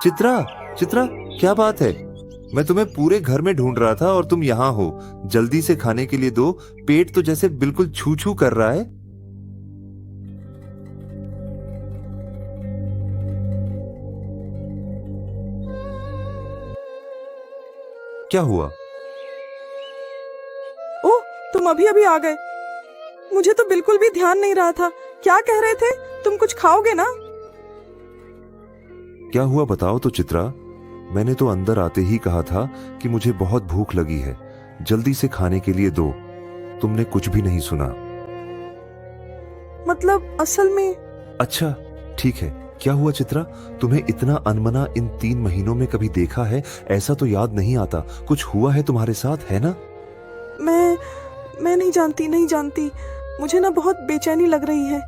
चित्रा, चित्रा, क्या बात है? मैं तुम्हें पूरे घर में ढूंढ रहा था और तुम यहाँ हो। जल्दी से खाने के लिए दो, पेट तो जैसे बिल्कुल छू छू कर रहा है। क्या हुआ? ओह, तुम अभी अभी आ गए। मुझे तो बिल्कुल भी ध्यान नहीं रहा था। क्या कह रहे थे? तुम कुछ खाओगे ना? क्या हुआ बताओ तो चित्रा। मैंने तो अंदर आते ही कहा था कि मुझे बहुत भूख लगी है, जल्दी से खाने के लिए दो। तुमने कुछ भी नहीं सुना। मतलब असल में। अच्छा ठीक है, क्या हुआ चित्रा? तुम्हें इतना अनमना इन 3 महीनों में कभी देखा है ऐसा तो याद नहीं आता। कुछ हुआ है तुम्हारे साथ, है ना? मैं नहीं जानती। मुझे ना बहुत बेचैनी लग रही है।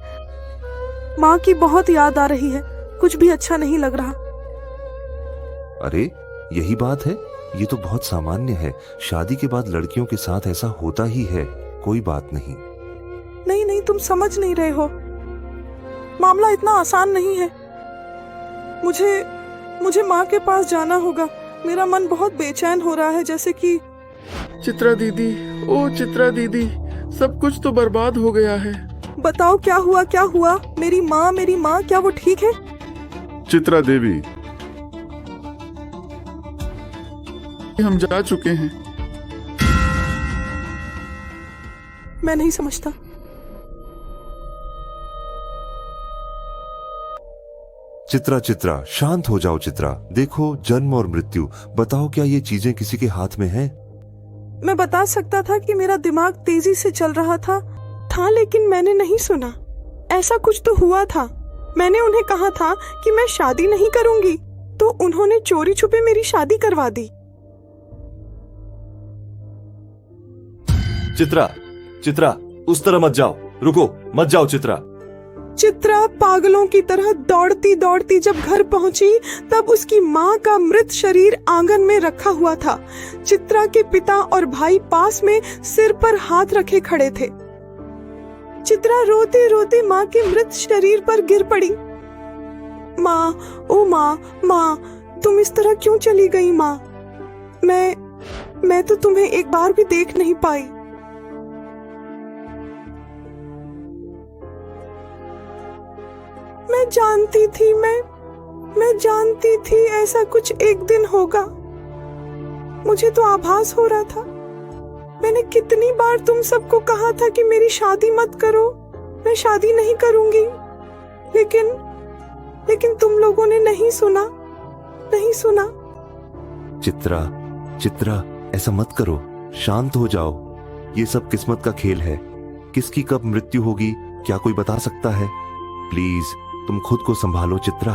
माँ की बहुत याद आ रही है। कुछ भी अच्छा नहीं लग रहा। अरे यही बात है, ये तो बहुत सामान्य है। शादी के बाद लड़कियों के साथ ऐसा होता ही है, कोई बात नहीं। नहीं, तुम समझ नहीं रहे हो। मामला इतना आसान नहीं है। मुझे माँ के पास जाना होगा। मेरा मन बहुत बेचैन हो रहा है, जैसे कि। चित्रा दीदी, ओ चित्रा दीदी, सब कुछ तो बर्बाद हो गया है। बताओ क्या हुआ? मेरी माँ, क्या वो ठीक है? चित्रा देवी, हम जा चुके हैं। मैं नहीं समझता। चित्रा, शांत हो जाओ चित्रा। देखो, जन्म और मृत्यु, बताओ क्या ये चीजें किसी के हाथ में हैं? मैं बता सकता था कि मेरा दिमाग तेजी से चल रहा था, लेकिन मैंने नहीं सुना। ऐसा कुछ तो हुआ था। मैंने उन्हें कहा था कि मैं शादी नहीं करूंगी, तो उन्होंने चोरी छुपे मेरी शादी करवा दी। चित्रा, उस तरह मत जाओ। रुको, मत जाओ चित्रा। चित्रा पागलों की तरह दौड़ती जब घर पहुंची, तब उसकी माँ का मृत शरीर आंगन में रखा हुआ था। चित्रा के पिता और भाई पास में सिर पर हाथ रखे खड़े थे। चित्रा रोते रोते माँ के मृत शरीर पर गिर पड़ी। माँ, ओ माँ, तुम इस तरह क्यों चली गई माँ? मैं तो तुम्हें एक बार भी देख नहीं पाई। मैं जानती थी ऐसा कुछ एक दिन होगा। मुझे तो आभास हो रहा था। मैंने कितनी बार तुम सबको कहा था कि मेरी शादी मत करो, मैं शादी नहीं करूंगी, लेकिन तुम लोगों ने नहीं सुना। चित्रा, ऐसा मत करो, शांत हो जाओ। ये सब किस्मत का खेल है। किसकी कब मृत्यु होगी क्या कोई बता सकता है? प्लीज तुम खुद को संभालो चित्रा।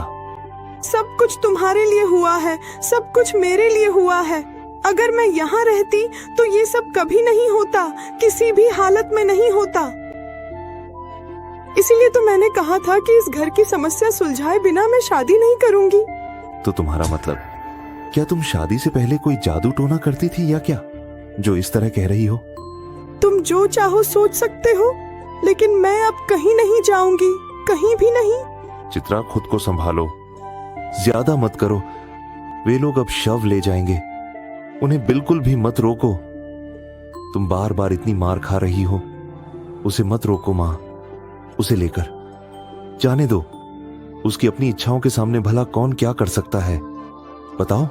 सब कुछ तुम्हारे लिए हुआ है, सब कुछ मेरे लिए हुआ है। अगर मैं यहाँ रहती तो ये सब कभी नहीं होता, किसी भी हालत में नहीं होता। इसीलिए तो मैंने कहा था कि इस घर की समस्या सुलझाए बिना मैं शादी नहीं करूंगी। तो तुम्हारा मतलब, क्या तुम शादी से पहले कोई जादू टोना करती थी या क्या, जो इस तरह कह रही हो? तुम जो चाहो सोच सकते हो, लेकिन मैं अब कहीं नहीं जाऊंगी, कहीं भी नहीं। चित्रा, खुद को संभालो, ज्यादा मत करो। वे लोग अब शव ले जाएंगे, उन्हें बिल्कुल भी मत रोको। तुम बार बार इतनी मार खा रही हो, उसे मत रोको माँ। उसे लेकर जाने दो। उसकी अपनी इच्छाओं के सामने भला कौन क्या कर सकता है, बताओ?